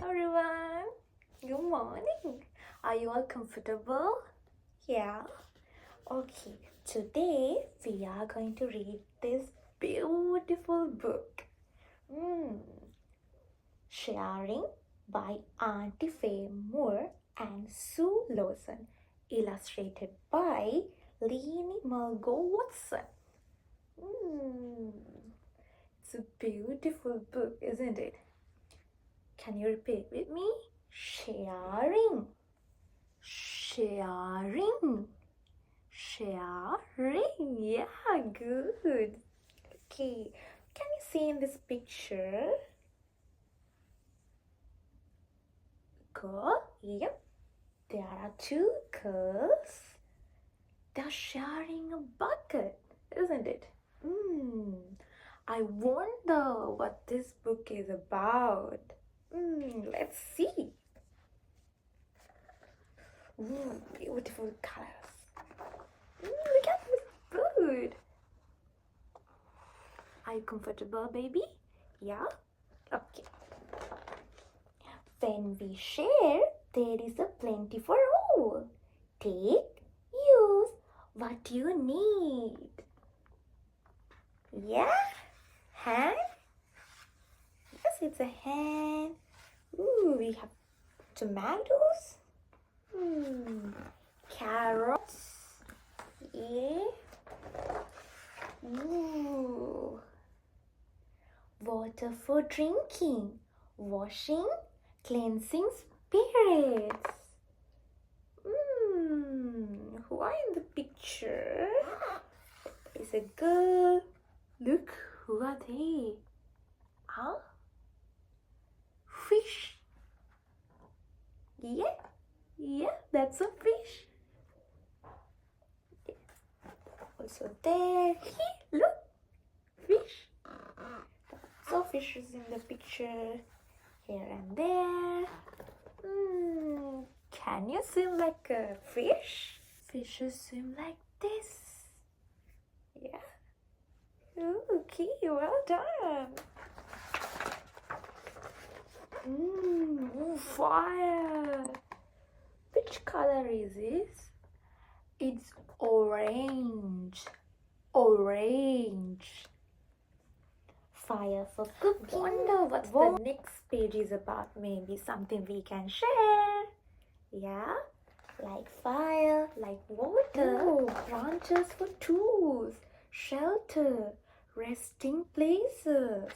everyone. Good morning. Are you all comfortable? Yeah. Okay. Today we are going to read this beautiful book. Sharing by Auntie Faye Moore and Sue Lawson. Illustrated by Leanie Margot Watson. It's a beautiful book, isn't it? Can you repeat with me? Sharing. Sharing. Sharing. Yeah, good. Okay. Can you see in this picture? Girl? Yep. There are two girls. They're sharing a bucket, isn't it? I wonder what this book is about. Let's see. Beautiful colors. Look at this bird. Are you comfortable, baby? Yeah? Okay. When we share, there is a plenty for all. Take, use what you need. Yeah? Hand? Yes, it's a hand. We have tomatoes. Carrots. Yeah. Water for drinking. Washing, cleansing spirits. Who are in the picture? There's a girl. Look, who are they? Huh? Fish. Yeah, that's a fish. Also there. Look, fish. So fishes in the picture here and there. Can you swim like a fish? Fishes swim like this. Yeah. Okay, well done. Fire. Which color is this? It's orange. Orange. Fire for cooking. Wonder what the next page is about. Maybe something we can share. Yeah? Like fire, like water. Branches for tools. Shelter. Resting places.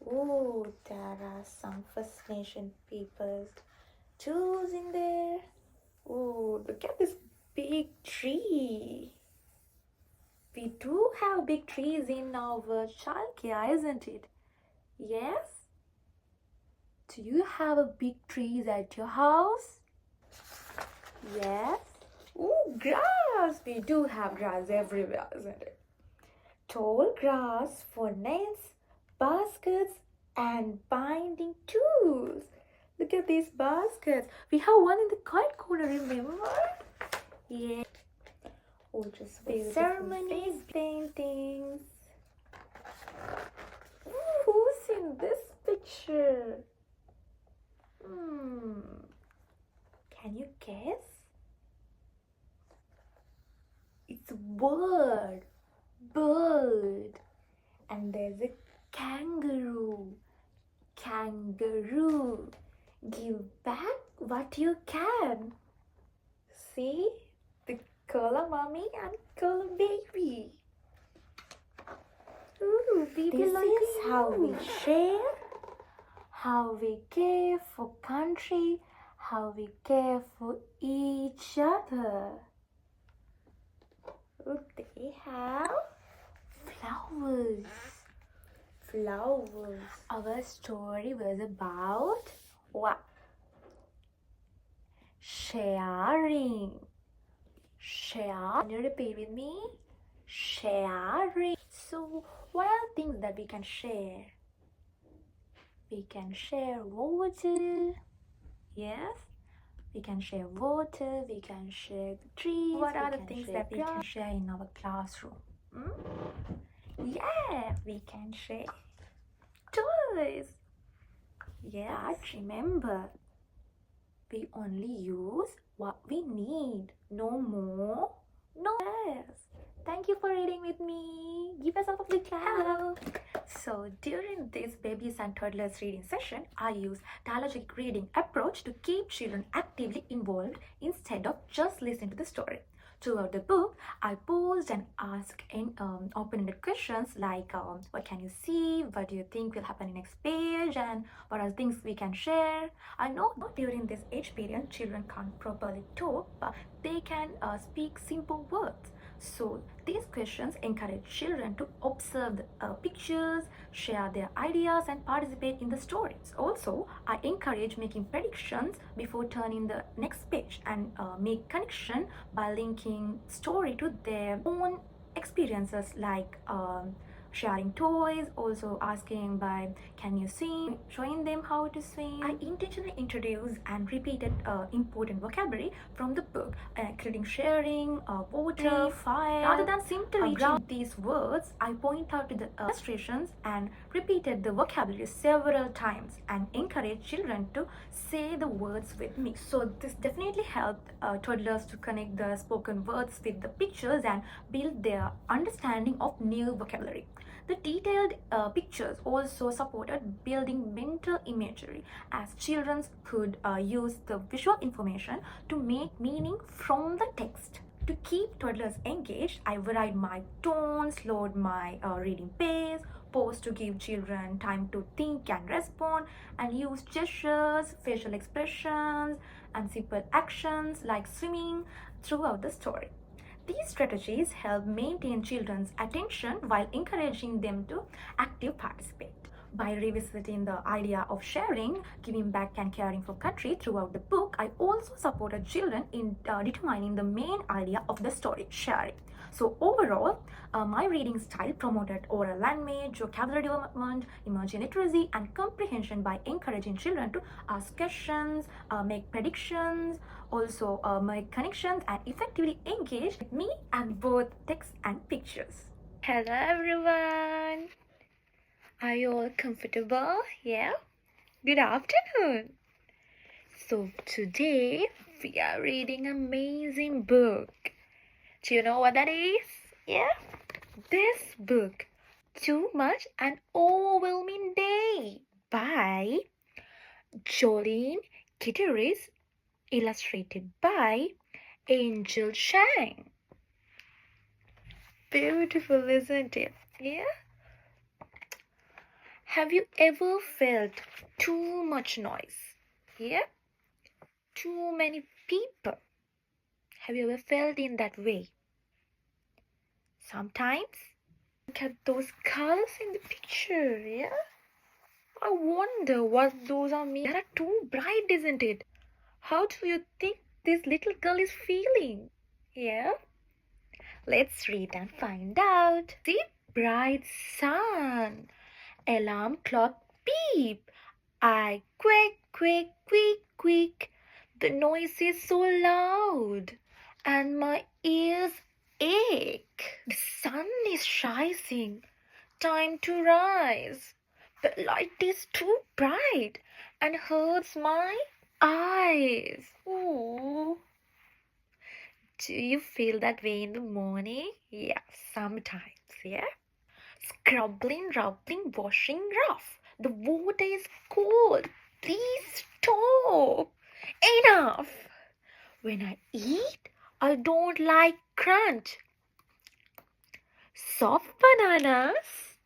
There are some First Nation people's tools in there. Look at this big tree. We do have big trees in our childcare, isn't it? Yes? Do you have a big trees at your house? Yes? Grass! We do have grass everywhere, isn't it? Tall grass for nets, baskets, and binding tools. Look at these baskets. We have one in the corner, remember? Yeah. Just ceremonies, paintings. Who's in this picture? Can you guess? It's a bird. And there's a kangaroo. Give back what you can. See? The color mommy and color baby. This is how we share, how we care for country, how we care for each other. They have flowers. Our story was about what? Sharing. Can you repeat with me? Sharing. So, what are things that we can share? We can share water. Yes? We can share water. We can share trees. What are the things that we can share in our classroom? Yeah, we can share toys. Yeah, but remember, we only use what we need. No more, no less. Thank you for reading with me. Give yourself a big clap. So during this babies and toddlers reading session, I use dialogic reading approach to keep children actively involved instead of just listening to the story. Throughout the book, I posed and asked open-ended questions like, what can you see? What do you think will happen in next page? And what are things we can share? I know during this age period, children can't properly talk, but they can speak simple words. So these questions encourage children to observe the pictures, share their ideas, and participate in the stories. Also, I encourage making predictions before turning the next page and make connection by linking story to their own experiences, like sharing toys, also asking by can you swim, showing them how to swim. I intentionally introduced and repeated important vocabulary from the book, including sharing, water, fire. Rather than simply reading these words, I point out to the illustrations and repeated the vocabulary several times and encouraged children to say the words with me. So this definitely helped toddlers to connect the spoken words with the pictures and build their understanding of new vocabulary. The detailed pictures also supported building mental imagery, as children could use the visual information to make meaning from the text. To keep toddlers engaged, I varied my tone, slowed my reading pace, paused to give children time to think and respond, and used gestures, facial expressions, and simple actions like swimming throughout the story. These strategies help maintain children's attention while encouraging them to active participate. By revisiting the idea of sharing, giving back, and caring for country throughout the book, I also supported children in determining the main idea of the story, sharing. So overall, my reading style promoted oral language, vocabulary development, emerging literacy, and comprehension by encouraging children to ask questions, make predictions, also make connections, and effectively engage with me and both text and pictures. Hello everyone! Are you all comfortable? Yeah? Good afternoon! So today we are reading an amazing book. Do you know what that is? Yeah? This book, Too Much and Overwhelming Day by Jolene Kitteris, illustrated by Angel Shang. Beautiful, isn't it? Yeah? Have you ever felt too much noise? Yeah? Too many people? Have you ever felt in that way? Sometimes, look at those colors in the picture, yeah? I wonder what those are mean. They are too bright, isn't it? How do you think this little girl is feeling? Yeah? Let's read and find out. See? Bright sun. Alarm clock beep. I quick, quick, quick, quick. The noise is so loud and my ears ache. The sun is rising. Time to rise. The light is too bright and hurts my eyes. Ooh. Do you feel that way in the morning? Yeah, sometimes, yeah. Scrubbing, rubbing, washing rough. The water is cold. Please stop. Enough. When I eat, I don't like crunch. Soft bananas.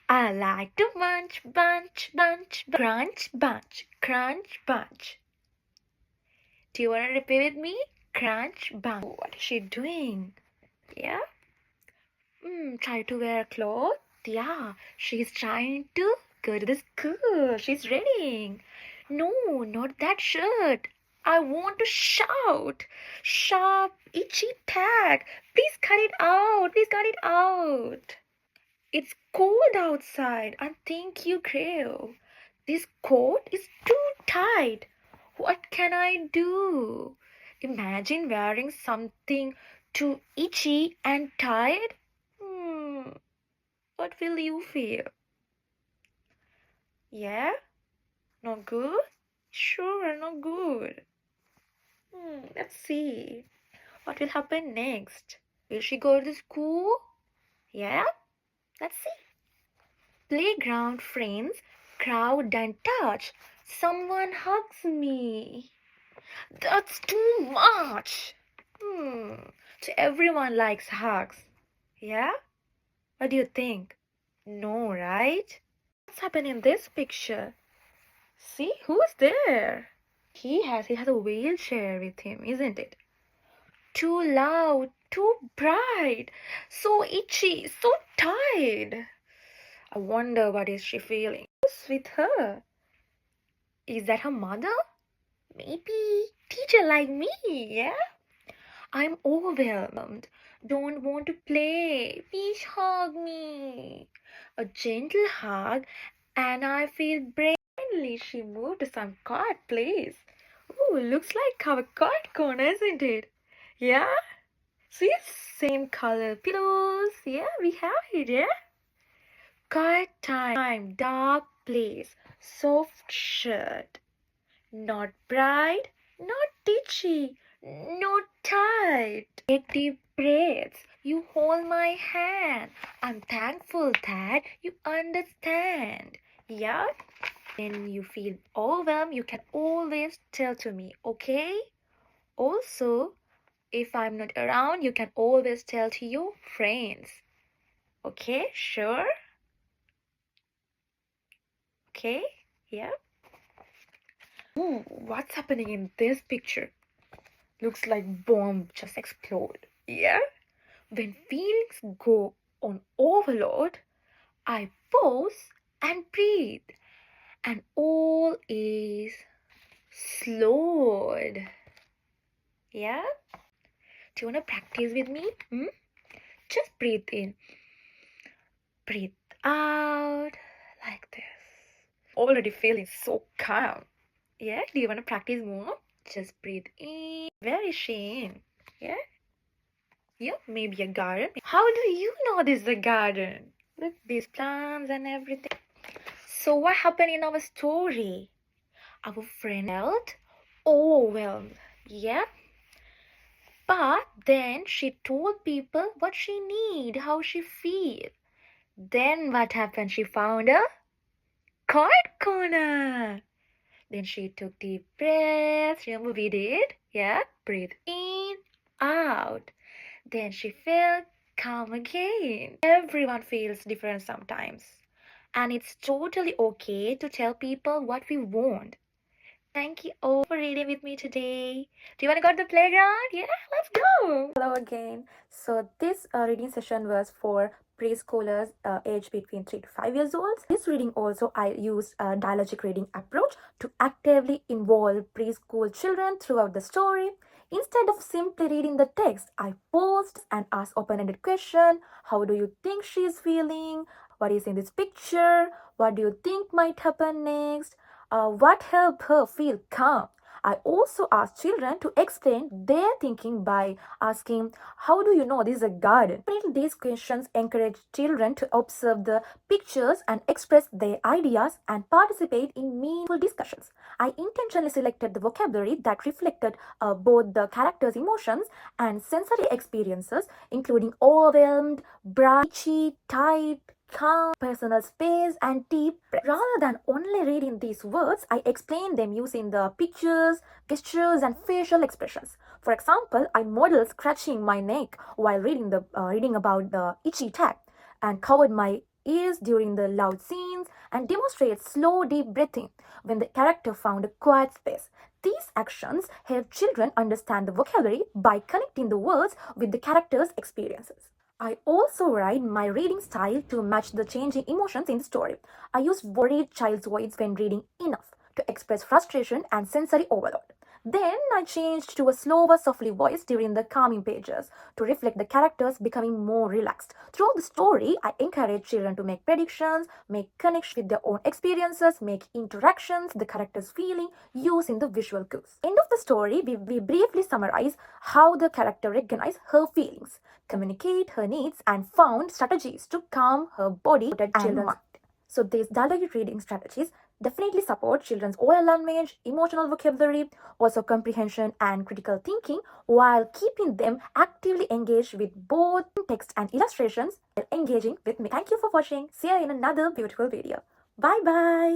I like to munch, bunch, bunch, crunch, bunch, crunch, bunch. Do you want to repeat with me? Crunch, bunch. What is she doing? Yeah? Try to wear clothes. Yeah, she's trying to go to the school. She's reading. No, not that shirt. I want to shout. Sharp, itchy tag. Please cut it out. Please cut it out. It's cold outside and think you crave. This coat is too tight. What can I do? Imagine wearing something too itchy and tight. What will you feel? Yeah? Not good? Sure, not good. Let's see. What will happen next? Will she go to school? Yeah? Let's see. Playground friends crowd and touch. Someone hugs me. That's too much. So everyone likes hugs. Yeah? What do you think? No, right? What's happening in this picture? See, who's there? He has a wheelchair with him, isn't it? Too loud, too bright, so itchy, so tired. I wonder what is she feeling. Who's with her? Is that her mother? Maybe teacher like me, yeah? I'm overwhelmed. Don't want to play. Please hug me. A gentle hug, and I feel brainly she moved to some quiet place. Ooh, looks like our quiet corner, isn't it? Yeah? See, same color pillows. Yeah, we have it, yeah? Quiet time, dark place, soft shirt. Not bright, not itchy, not tight. Take deep breaths. You hold my hand. I'm thankful that you understand. Yeah? When you feel overwhelmed, you can always tell to me, okay? Also, if I'm not around, you can always tell to your friends. Okay? Sure? Okay? Yeah? Ooh, what's happening in this picture? Looks like bomb just explode. Yeah? When feelings go on overload, I pause and breathe, and all is slowed. Yeah? Do you want to practice with me? Just breathe in, breathe out, like this. Already feeling so calm. Yeah? Do you want to practice more? Just breathe in. Where is she in? Yeah? Yeah, maybe a garden. How do you know this is a garden? Look, these plants and everything. So what happened in our story? Our friend felt overwhelmed. Yeah? But then she told people what she need, how she feel. Then what happened? She found a quiet corner. Then she took deep breaths. Remember we did? Yeah? Breathe in, out. Then she felt calm again. Everyone feels different sometimes. And it's totally okay to tell people what we want. Thank you all for reading with me today. Do you want to go to the playground? Yeah, let's go. Hello again. So this reading session was for preschoolers aged between 3 to 5 years old. This reading also I used a dialogic reading approach to actively involve preschool children throughout the story. Instead of simply reading the text, I paused and asked open-ended question. How do you think she is feeling? What is in this picture? What do you think might happen next? What helped her feel calm? I also asked children to explain their thinking by asking, how do you know this is a garden? These questions encourage children to observe the pictures and express their ideas and participate in meaningful discussions. I intentionally selected the vocabulary that reflected both the characters' emotions and sensory experiences, including overwhelmed, bright, itchy, tight, calm, personal space, and deep breath. Rather than only reading these words, I explain them using the pictures, gestures, and facial expressions. For example, I modeled scratching my neck while reading about the itchy tag, and covered my ears during the loud scenes, and demonstrated slow, deep breathing when the character found a quiet space. These actions help children understand the vocabulary by connecting the words with the character's experiences. I also write my reading style to match the changing emotions in the story. I use worried child's voice when reading enough to express frustration and sensory overload. Then I changed to a slower, softly voice during the calming pages to reflect the characters becoming more relaxed. Throughout the story, I encourage children to make predictions, make connections with their own experiences, make interactions, the characters' feeling, using the visual cues. End of the story, we briefly summarize how the character recognized her feelings, communicate her needs, and found strategies to calm her body and mind. So these dialogic reading strategies definitely support children's oral language, emotional vocabulary, also comprehension and critical thinking, while keeping them actively engaged with both text and illustrations while engaging with me. Thank you for watching. See you in another beautiful video. Bye bye.